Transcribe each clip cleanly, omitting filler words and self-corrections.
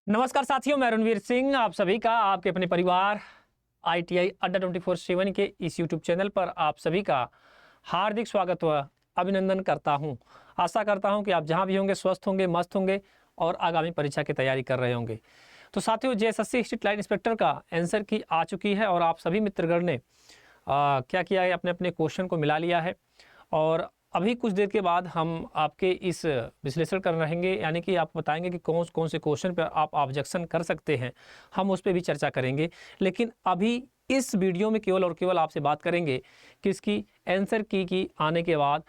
नमस्कार साथियों, मैं रणवीर सिंह आप सभी का आपके अपने परिवार ITI अड्डा 24/7 के इस YouTube चैनल पर आप सभी का हार्दिक स्वागत व अभिनंदन करता हूं। आशा करता हूं कि आप जहां भी होंगे स्वस्थ होंगे, मस्त होंगे और आगामी परीक्षा की तैयारी कर रहे होंगे। तो साथियों, JSSC स्ट्रीट लाइन इंस्पेक्टर का आंसर की आ चुकी है और आप सभी मित्रगण ने क्या किया है, अपने अपने क्वेश्चन को मिला लिया है। और अभी कुछ देर के बाद हम आपके इस विश्लेषण कर रहेंगे, यानी कि आप बताएंगे कि कौन कौन से क्वेश्चन पर आप ऑब्जेक्शन कर सकते हैं, हम उस पर भी चर्चा करेंगे। लेकिन अभी इस वीडियो में केवल और केवल आपसे बात करेंगे कि इसकी आंसर की आने के बाद।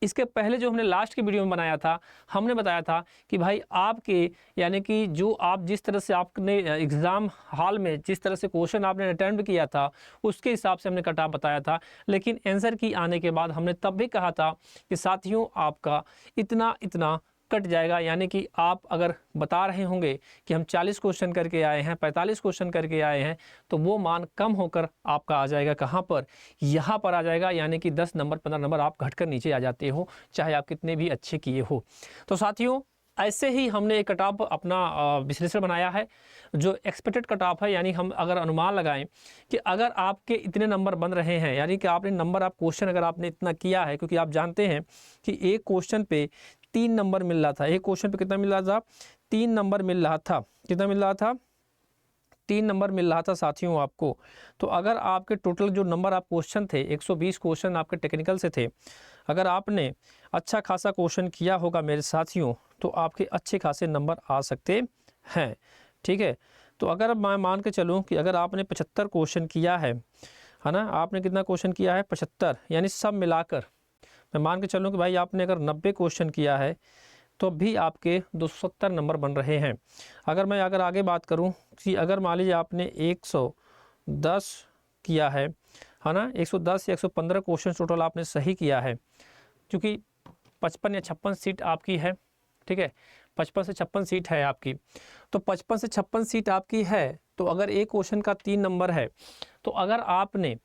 इसके पहले जो हमने लास्ट की वीडियो में बनाया था, हमने बताया था कि भाई आपके यानी कि जो आप जिस तरह से आपने एग्ज़ाम हॉल में जिस तरह से क्वेश्चन आपने अटेम्प्ट किया था उसके हिसाब से हमने कट ऑफ बताया था। लेकिन आंसर की आने के बाद हमने तब भी कहा था कि साथियों आपका इतना इतना कट जाएगा, यानी कि आप अगर बता रहे होंगे कि हम 40 क्वेश्चन करके आए हैं, 45 क्वेश्चन करके आए हैं, तो वो मान कम होकर आपका आ जाएगा कहाँ पर, यहाँ पर आ जाएगा। यानी कि 10 नंबर 15 नंबर आप घटकर नीचे आ जाते हो, चाहे आप कितने भी अच्छे किए हो। तो साथियों, ऐसे ही हमने एक कट ऑफ अपना विश्लेषण बनाया है जो एक्सपेक्टेड कट ऑफ है। यानी हम अगर अनुमान लगाएं कि अगर आपके इतने नंबर बन रहे हैं, यानी कि आपने नंबर आप क्वेश्चन अगर आपने इतना किया है, क्योंकि आप जानते हैं कि एक क्वेश्चन पे 3 नंबर मिल रहा था। एक क्वेश्चन पे कितना मिल रहा था? 3 नंबर मिल रहा था। कितना मिल रहा था? 3 नंबर मिल रहा था साथियों आपको। तो अगर आपके टोटल जो नंबर आप क्वेश्चन थे, 120 क्वेश्चन आपके टेक्निकल से थे, अगर आपने अच्छा खासा क्वेश्चन किया होगा मेरे साथियों, तो आपके अच्छे खासे नंबर आ सकते हैं। ठीक है, तो अगर मैं मान के चलूँ कि अगर आपने 75 क्वेश्चन किया है ना, आपने कितना क्वेश्चन किया है? 75, यानी सब मिलाकर मैं मान के चलूँ कि भाई आपने अगर 90 क्वेश्चन किया है तो भी आपके 270 नंबर बन रहे हैं। अगर आगे बात करूं कि अगर मान लीजिए आपने 110 किया है ना, 110 या 115 क्वेश्चन टोटल आपने सही किया है, क्योंकि 55 या 56 सीट आपकी है। ठीक है, 55 से 56 सीट है आपकी। तो 55 से 56 सीट आपकी है, तो अगर एक क्वेश्चन का 3 नंबर है, तो अगर आपने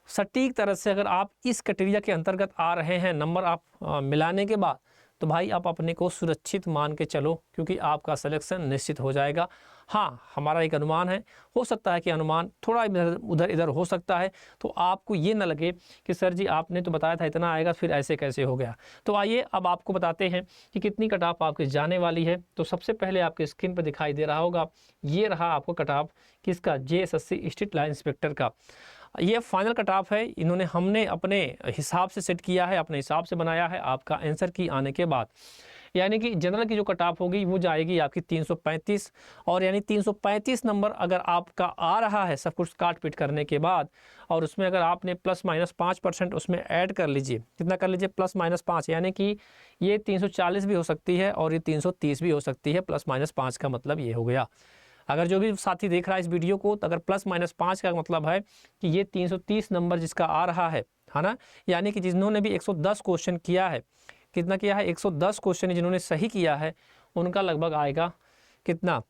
सटीक तरह से अगर आप इस क्राइटेरिया के अंतर्गत आ रहे हैं नंबर आप मिलाने के बाद, तो भाई आप अपने को सुरक्षित मान के चलो, क्योंकि आपका सिलेक्शन निश्चित हो जाएगा। हाँ, हमारा एक अनुमान है, हो सकता है कि अनुमान थोड़ा उधर इधर हो सकता है, तो आपको ये ना लगे कि सर जी आपने तो बताया था इतना आएगा, फिर ऐसे कैसे हो गया। तो आइए अब आपको बताते हैं कि कितनी कट ऑफ आपकी जाने वाली है। तो सबसे पहले आपके स्क्रीन पर दिखाई दे रहा होगा, ये रहा आपको कट ऑफ किसका? JSSC स्ट्रीट लाइन इंस्पेक्टर का। ये फाइनल कट ऑफ है, हमने अपने हिसाब से सेट किया है, अपने हिसाब से बनाया है आपका आंसर की आने के बाद। यानी कि जनरल की जो कट ऑफ होगी वो जाएगी आपकी 335, और यानी 335 नंबर अगर आपका आ रहा है सब कुछ काट पीट करने के बाद, और उसमें अगर आपने +-5% उसमें ऐड कर लीजिए। कितना कर लीजिए? +-5, यानी कि ये 340 भी हो सकती है और ये 330 भी हो सकती है। +-5 का मतलब ये हो गया। अगर जो भी साथी देख रहा है इस वीडियो को, तो अगर +-5 का मतलब है कि ये 330 नंबर जिसका आ रहा है ना, यानी कि जिन्होंने भी 110 क्वेश्चन किया है, कितना किया है? 110 क्वेश्चन जिन्होंने सही किया है, उनका लगभग आएगा कितना?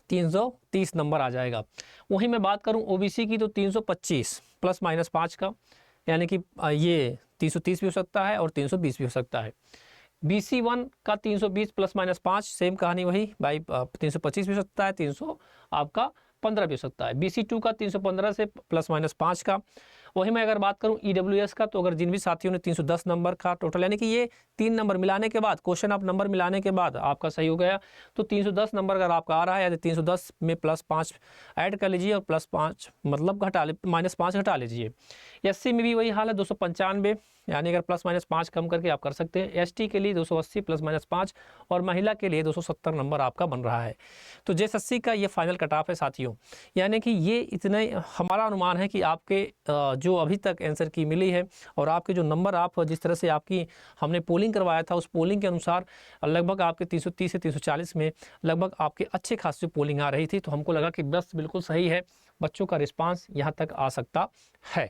330 नंबर आ जाएगा। वहीं मैं बात करूं OBC की, तो 325 +-5 का, यानी कि ये 330 भी हो सकता है और 320 भी हो सकता है। BC1 का 320 +-5 सेम कहानी वही भाई, 325 भी हो सकता है, 300 आपका 15 भी हो सकता है। BC2 का 315 से +-5 का। वहीं मैं अगर बात करूं EWS का, तो अगर जिन भी साथियों ने 310 नंबर का टोटल, यानी कि ये 3 नंबर मिलाने के बाद, क्वेश्चन आप नंबर मिलाने के बाद आपका सही हो गया, तो 310 नंबर अगर आपका आ रहा है, या 310 में +5 ऐड कर लीजिए और +5 मतलब -5 घटा लीजिए। SC में भी वही हाल है, 295, यानी अगर +-5 कम करके आप कर सकते हैं। ST के लिए 280 +-5, और महिला के लिए 270 नंबर आपका बन रहा है। तो JSSC का ये फाइनल कट ऑफ है साथियों। यानी कि ये इतने हमारा अनुमान है कि आपके जो अभी तक आंसर की मिली है, और आपके जो नंबर आप जिस तरह से आपकी हमने पोलिंग करवाया था, उस पोलिंग के अनुसार लगभग आपके 330 से 340 में लगभग आपके अच्छे खासी पोलिंग आ रही थी। तो हमको लगा कि बस बिल्कुल सही है, बच्चों का रिस्पांस यहाँ तक आ सकता है।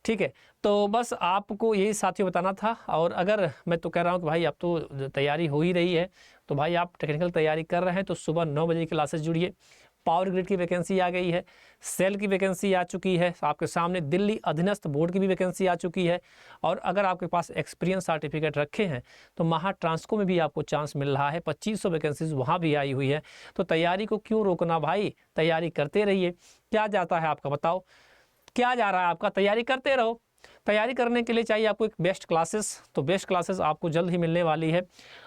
ठीक है, तो बस आपको यही साथियों बताना था। और अगर मैं तो कह रहा हूँ कि भाई अब तो तैयारी हो ही रही है, तो भाई आप टेक्निकल तैयारी कर रहे हैं तो सुबह 9 बजे की क्लासेस जुड़िए, पावर ग्रिड की वैकेंसी आ गई है, सेल की वैकेंसी आ चुकी है आपके सामने, दिल्ली अधीनस्थ बोर्ड की भी वैकेंसी आ चुकी है। और अगर आपके पास एक्सपीरियंस सर्टिफिकेट रखे हैं तो महा ट्रांसको में भी आपको चांस मिल रहा है, 2500 वैकेंसीज वहाँ भी आई हुई है। तो तैयारी को क्यों रोकना भाई, तैयारी करते रहिए। क्या जाता है आपका, बताओ क्या जा रहा है आपका, तैयारी करते रहो। तैयारी करने के लिए चाहिए आपको एक बेस्ट क्लासेस, तो बेस्ट क्लासेस आपको जल्द ही मिलने वाली है।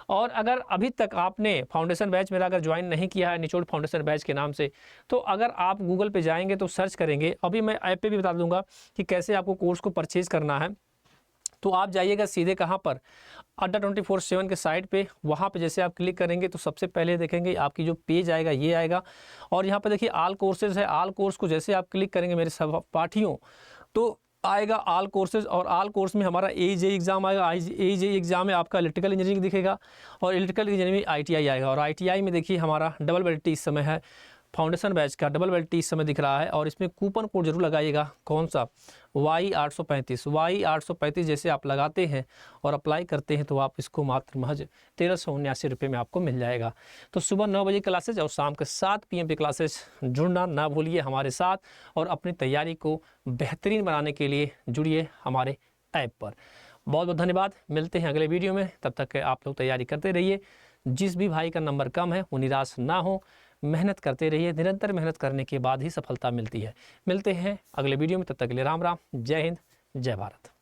और अगर अभी तक आपने फाउंडेशन बैच मेरा अगर ज्वाइन नहीं किया है, निचोड़ फाउंडेशन बैच के नाम से, तो अगर आप गूगल पे जाएंगे तो सर्च करेंगे, अभी मैं ऐप पे भी बता दूंगा कि कैसे आपको कोर्स को परचेज़ करना है। तो आप जाइएगा सीधे कहाँ पर, अड्डा 24/7 के साइट पे, वहाँ पे जैसे आप क्लिक करेंगे तो सबसे पहले देखेंगे आपकी जो पेज आएगा ये आएगा। और यहाँ पर देखिए ऑल कोर्सेज है, ऑल कोर्स को जैसे आप क्लिक करेंगे मेरे सहपाठियों तो आएगा ऑल कोर्सेज। और ऑल कोर्स में हमारा AEJ एग्ज़ाम आएगा, AEJ एग्ज़ाम में आपका इलेक्ट्रिकल इंजीनियरिंग दिखेगा और इलेक्ट्रिकल इंजीनियरिंग में ITI आएगा। और ITI में देखिए हमारा डबल वैलिडिटी इस समय है, फाउंडेशन बैच का डबल वैलिडिटी इस समय दिख रहा है। और इसमें कूपन कोड जरूर लगाइएगा, कौन सा, YE835 जैसे आप लगाते हैं और अप्लाई करते हैं तो आप इसको मात्र महज 1379 रुपये में आपको मिल जाएगा। तो सुबह 9 बजे क्लासेज और शाम के 7 PM पे क्लासेज जुड़ना ना भूलिए हमारे साथ, और अपनी तैयारी को बेहतरीन बनाने के लिए जुड़िए हमारे ऐप पर। बहुत बहुत धन्यवाद, मिलते हैं अगले वीडियो में, तब तक आप लोग तैयारी करते रहिए। जिस भी भाई का नंबर कम है वो निराश ना हो, मेहनत करते रहिए, निरंतर मेहनत करने के बाद ही सफलता मिलती है। मिलते हैं अगले वीडियो में, तब तक के लिए राम राम, जय हिंद, जय भारत।